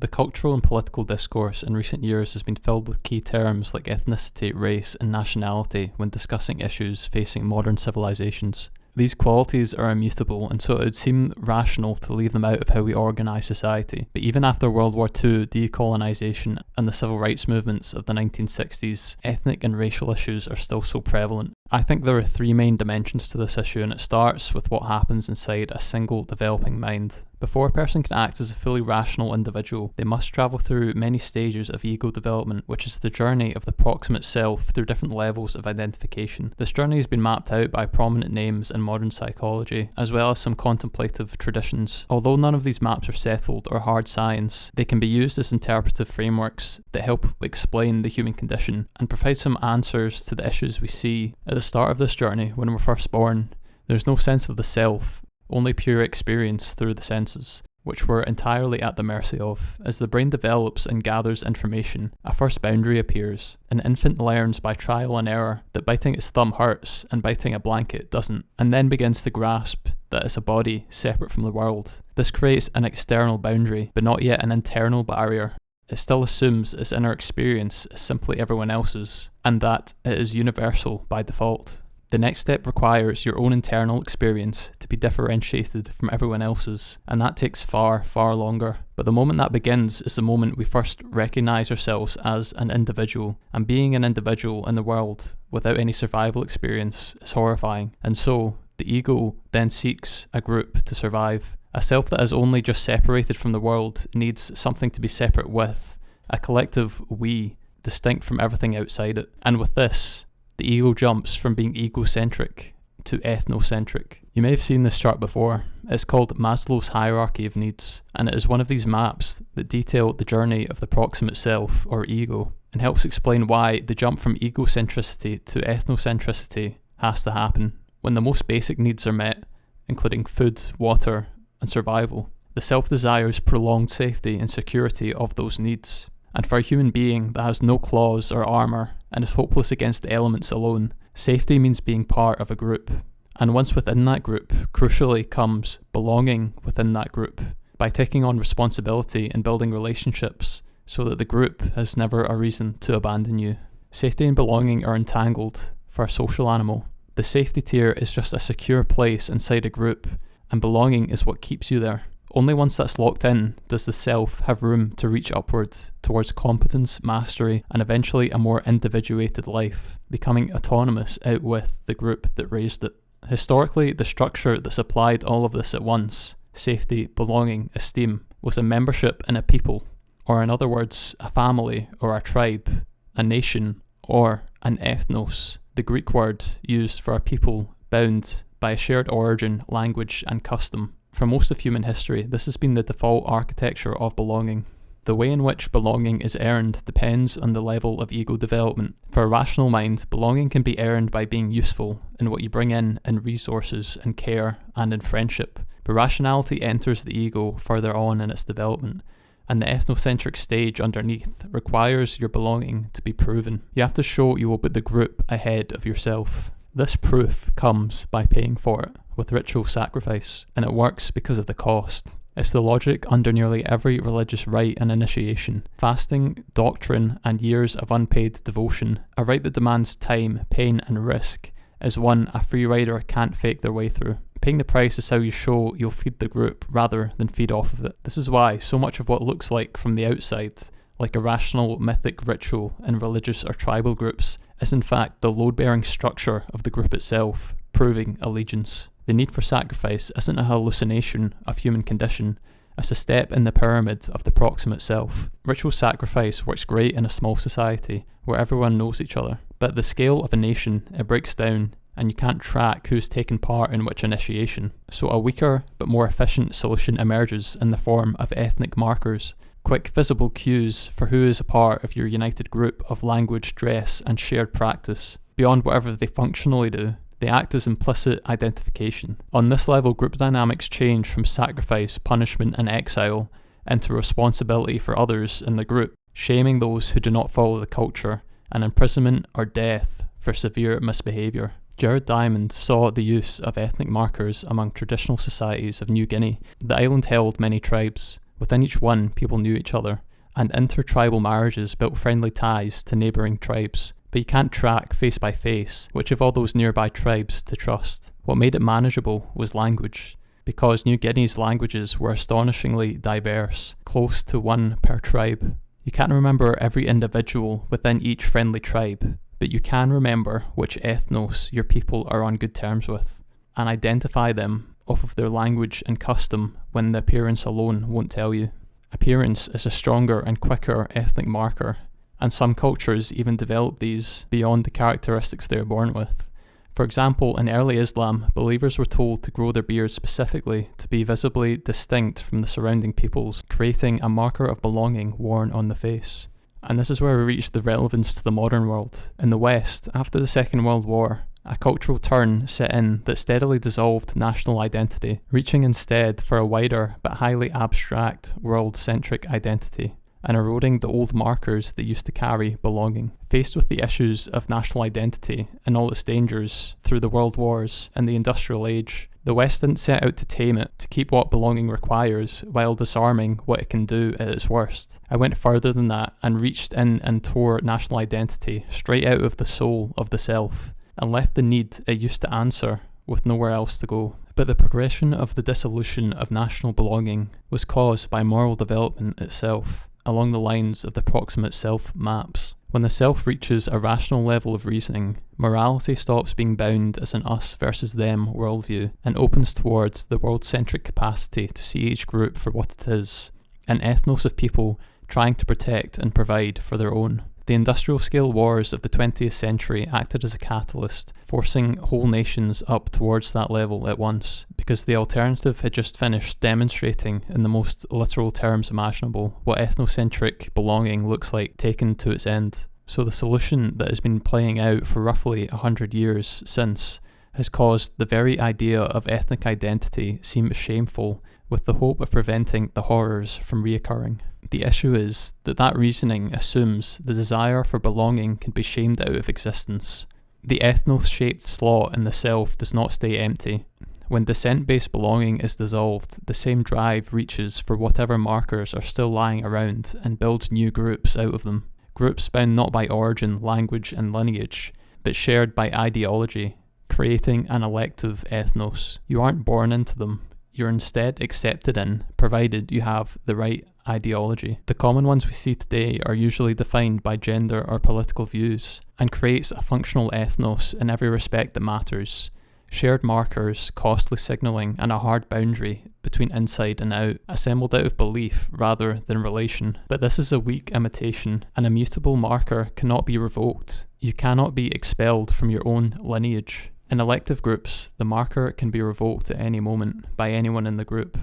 The cultural and political discourse in recent years has been filled with key terms like ethnicity, race, and nationality when discussing issues facing modern civilizations. These qualities are immutable, and so it would seem rational to leave them out of how we organise society. But even after World War II, decolonisation, and the civil rights movements of the 1960s, ethnic and racial issues are still so prevalent. I think there are three main dimensions to this issue, and it starts with what happens inside a single developing mind. Before a person can act as a fully rational individual, they must travel through many stages of ego development, which is the journey of the proximate self through different levels of identification. This journey has been mapped out by prominent names in modern psychology, as well as some contemplative traditions. Although none of these maps are settled or hard science, they can be used as interpretive frameworks that help explain the human condition and provide some answers to the issues we see. At the start of this journey, when we're first born, there's no sense of the self, only pure experience through the senses, which we're entirely at the mercy of. As the brain develops and gathers information, a first boundary appears. An infant learns by trial and error that biting its thumb hurts and biting a blanket doesn't, and then begins to grasp that it's a body separate from the world. This creates an external boundary, but not yet an internal barrier. It still assumes its inner experience is simply everyone else's, and that it is universal by default. The next step requires your own internal experience to be differentiated from everyone else's, and that takes far, far longer. But the moment that begins is the moment we first recognise ourselves as an individual, and being an individual in the world without any survival experience is horrifying. And so, the ego then seeks a group to survive. A self that is only just separated from the world needs something to be separate with, a collective we, distinct from everything outside it. And with this, the ego jumps from being egocentric to ethnocentric. You may have seen this chart before. It's called Maslow's hierarchy of needs, and it is one of these maps that detail the journey of the proximate self, or ego, and helps explain why the jump from egocentricity to ethnocentricity has to happen. When the most basic needs are met, including food, water, and survival, the self desires prolonged safety and security of those needs. And for a human being that has no claws or armour and is hopeless against the elements alone, safety means being part of a group. And once within that group, crucially comes belonging within that group, by taking on responsibility and building relationships so that the group has never a reason to abandon you. Safety and belonging are entangled for a social animal. The safety tier is just a secure place inside a group, and belonging is what keeps you there. Only once that's locked in does the self have room to reach upwards towards competence, mastery, and eventually a more individuated life, becoming autonomous out with the group that raised it. Historically, the structure that supplied all of this at once, safety, belonging, esteem, was a membership in a people, or in other words, a family or a tribe, a nation, or an ethnos, the Greek word used for a people bound by a shared origin, language, and custom. For most of human history, this has been the default architecture of belonging. The way in which belonging is earned depends on the level of ego development. For a rational mind, belonging can be earned by being useful in what you bring in resources and care and in friendship. But rationality enters the ego further on in its development, and the ethnocentric stage underneath requires your belonging to be proven. You have to show you will put the group ahead of yourself. This proof comes by paying for it with ritual sacrifice, and it works because of the cost. It's the logic under nearly every religious rite and initiation. Fasting, doctrine, and years of unpaid devotion, a rite that demands time, pain, and risk, is one a free rider can't fake their way through. Paying the price is how you show you'll feed the group rather than feed off of it. This is why so much of what looks like from the outside, like a rational mythic ritual in religious or tribal groups, is in fact the load-bearing structure of the group itself, proving allegiance. The need for sacrifice isn't a hallucination of human condition, it's a step in the pyramid of the proximate self. Ritual sacrifice works great in a small society where everyone knows each other, but at the scale of a nation it breaks down and you can't track who's taken part in which initiation. So a weaker but more efficient solution emerges in the form of ethnic markers, quick visible cues for who is a part of your united group of language, dress, and shared practice. Beyond whatever they functionally do, they act as implicit identification. On this level, group dynamics change from sacrifice, punishment, and exile into responsibility for others in the group, shaming those who do not follow the culture, and imprisonment or death for severe misbehaviour. Jared Diamond saw the use of ethnic markers among traditional societies of New Guinea. The island held many tribes, Within each one, people knew each other, and intertribal marriages built friendly ties to neighbouring tribes. But you can't track face by face which of all those nearby tribes to trust. What made it manageable was language, because New Guinea's languages were astonishingly diverse, close to one per tribe. You can't remember every individual within each friendly tribe, but you can remember which ethnos your people are on good terms with, and identify them off of their language and custom when the appearance alone won't tell you. Appearance is a stronger and quicker ethnic marker, and some cultures even develop these beyond the characteristics they are born with. For example, in early Islam, believers were told to grow their beards specifically to be visibly distinct from the surrounding peoples, creating a marker of belonging worn on the face. And this is where we reach the relevance to the modern world. In the West, after the Second World War, a cultural turn set in that steadily dissolved national identity, reaching instead for a wider but highly abstract world-centric identity, and eroding the old markers that used to carry belonging. Faced with the issues of national identity and all its dangers through the world wars and the industrial age, the West didn't set out to tame it, to keep what belonging requires, while disarming what it can do at its worst. I went further than that and reached in and tore national identity straight out of the soul of the self, and left the need it used to answer with nowhere else to go. But the progression of the dissolution of national belonging was caused by moral development itself, along the lines of the Proximal Self maps. When the self reaches a rational level of reasoning, morality stops being bound as an us versus them worldview and opens towards the world-centric capacity to see each group for what it is, an ethnos of people trying to protect and provide for their own. The industrial-scale wars of the 20th century acted as a catalyst, forcing whole nations up towards that level at once, because the alternative had just finished demonstrating, in the most literal terms imaginable, what ethnocentric belonging looks like taken to its end. So the solution that has been playing out for roughly 100 years since has caused the very idea of ethnic identity seem shameful, with the hope of preventing the horrors from reoccurring. The issue is that reasoning assumes the desire for belonging can be shamed out of existence. The ethnos-shaped slot in the self does not stay empty. When descent-based belonging is dissolved, the same drive reaches for whatever markers are still lying around and builds new groups out of them. Groups bound not by origin, language and lineage, but shared by ideology, creating an elective ethnos. You aren't born into them. You're instead accepted in, provided you have the right ideology. The common ones we see today are usually defined by gender or political views, and creates a functional ethnos in every respect that matters. Shared markers, costly signalling, and a hard boundary between inside and out, assembled out of belief rather than relation. But this is a weak imitation. An immutable marker cannot be revoked. You cannot be expelled from your own lineage. In elective groups, the marker can be revoked at any moment by anyone in the group,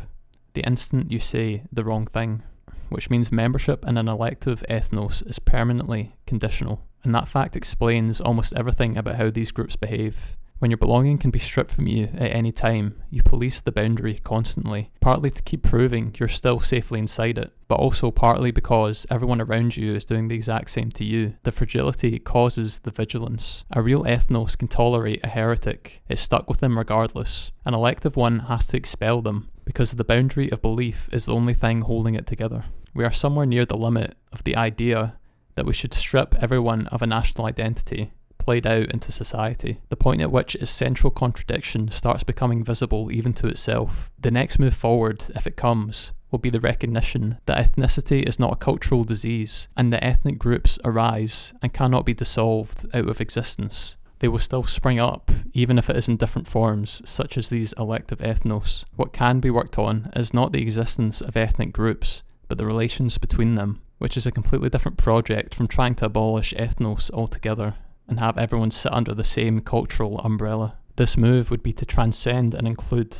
the instant you say the wrong thing, which means membership in an elective ethnos is permanently conditional, and that fact explains almost everything about how these groups behave. When your belonging can be stripped from you at any time, you police the boundary constantly, partly to keep proving you're still safely inside it, but also partly because everyone around you is doing the exact same to you. The fragility causes the vigilance. A real ethnos can tolerate a heretic, it's stuck with them regardless. An elective one has to expel them, because the boundary of belief is the only thing holding it together. We are somewhere near the limit of the idea that we should strip everyone of a national identity, played out into society, the point at which its central contradiction starts becoming visible even to itself. The next move forward, if it comes, will be the recognition that ethnicity is not a cultural disease, and that ethnic groups arise and cannot be dissolved out of existence. They will still spring up, even if it is in different forms, such as these elective ethnos. What can be worked on is not the existence of ethnic groups, but the relations between them, which is a completely different project from trying to abolish ethnos altogether and have everyone sit under the same cultural umbrella. This move would be to transcend and include,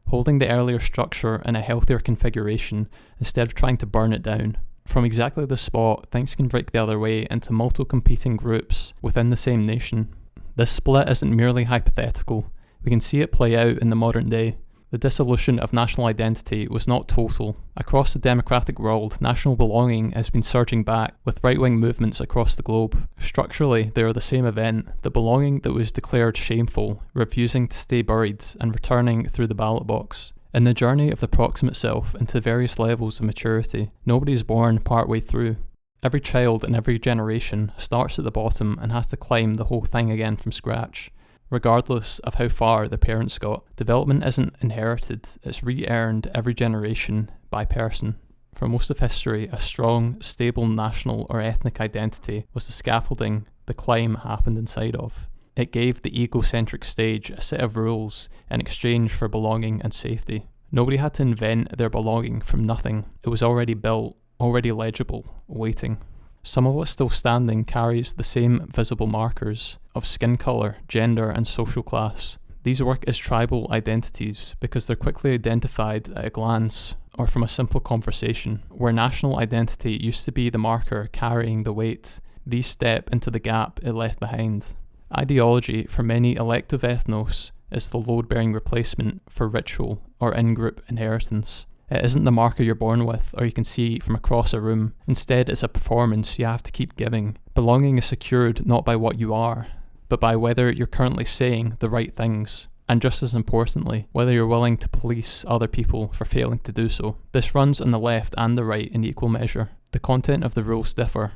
holding the earlier structure in a healthier configuration instead of trying to burn it down. From exactly this spot, things can break the other way into multiple competing groups within the same nation. This split isn't merely hypothetical, we can see it play out in the modern day. The dissolution of national identity was not total. Across the democratic world, national belonging has been surging back, with right-wing movements across the globe. Structurally, they are the same event, the belonging that was declared shameful, refusing to stay buried and returning through the ballot box. In the journey of the proximate self into various levels of maturity, nobody is born partway through. Every child in every generation starts at the bottom and has to climb the whole thing again from scratch. Regardless of how far the parents got, development isn't inherited, it's re-earned every generation by person. For most of history, a strong, stable national or ethnic identity was the scaffolding the climb happened inside of. It gave the egocentric stage a set of rules in exchange for belonging and safety. Nobody had to invent their belonging from nothing. It was already built, already legible, waiting. Some of what's still standing carries the same visible markers of skin colour, gender and social class. These work as tribal identities because they're quickly identified at a glance or from a simple conversation. Where national identity used to be the marker carrying the weight, these step into the gap it left behind. Ideology for many elective ethnos is the load-bearing replacement for ritual or in-group inheritance. It isn't the marker you're born with or you can see from across a room. Instead, it's a performance you have to keep giving. Belonging is secured not by what you are, but by whether you're currently saying the right things. And just as importantly, whether you're willing to police other people for failing to do so. This runs on the left and the right in equal measure. The content of the rules differ.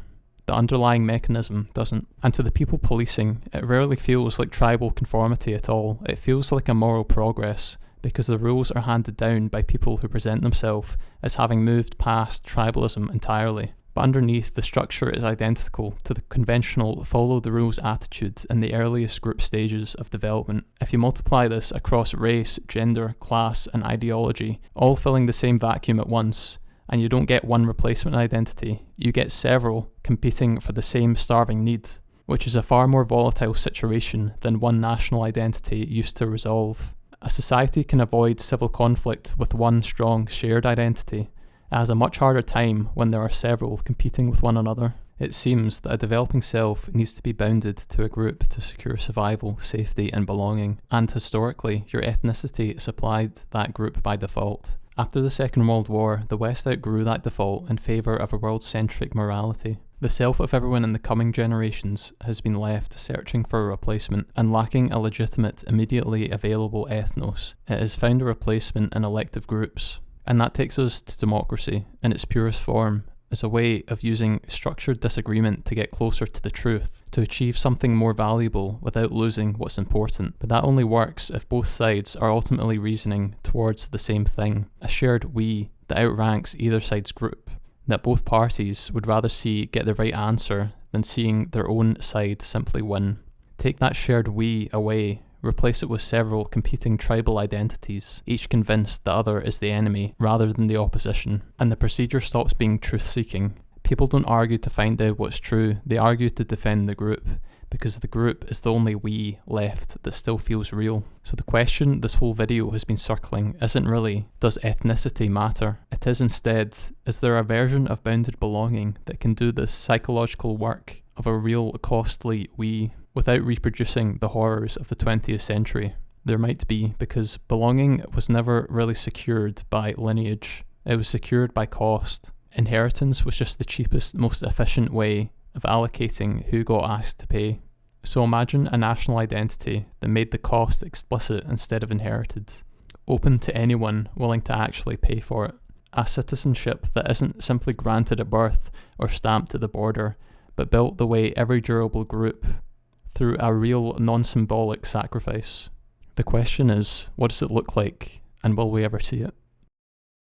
The underlying mechanism doesn't. And to the people policing, it rarely feels like tribal conformity at all. It feels like a moral progress, because the rules are handed down by people who present themselves as having moved past tribalism entirely. But underneath, the structure is identical to the conventional follow the rules attitude in the earliest group stages of development. If you multiply this across race, gender, class, and ideology, all filling the same vacuum at once, and you don't get one replacement identity, you get several competing for the same starving need, which is a far more volatile situation than one national identity used to resolve. A society can avoid civil conflict with one strong shared identity. It has a much harder time when there are several competing with one another. It seems that a developing self needs to be bounded to a group to secure survival, safety, and belonging, and historically, your ethnicity supplied that group by default. After the Second World War, the West outgrew that default in favour of a world-centric morality. The self of everyone in the coming generations has been left searching for a replacement, and lacking a legitimate, immediately available ethnos, it has found a replacement in elective groups. And that takes us to democracy, in its purest form, as a way of using structured disagreement to get closer to the truth, to achieve something more valuable without losing what's important. But that only works if both sides are ultimately reasoning towards the same thing, a shared we that outranks either side's group, that both parties would rather see get the right answer than seeing their own side simply win. Take that shared we away, replace it with several competing tribal identities, each convinced the other is the enemy rather than the opposition, and the procedure stops being truth-seeking. People don't argue to find out what's true, they argue to defend the group, because the group is the only we left that still feels real. So the question this whole video has been circling isn't really, does ethnicity matter? It is instead, is there a version of bounded belonging that can do this psychological work of a real costly we, without reproducing the horrors of the 20th century? There might be, because belonging was never really secured by lineage. It was secured by cost. Inheritance was just the cheapest, most efficient way of allocating who got asked to pay. So imagine a national identity that made the cost explicit instead of inherited, open to anyone willing to actually pay for it. A citizenship that isn't simply granted at birth or stamped at the border, but built the way every durable group through a real non-symbolic sacrifice. The question is, what does it look like, and will we ever see it?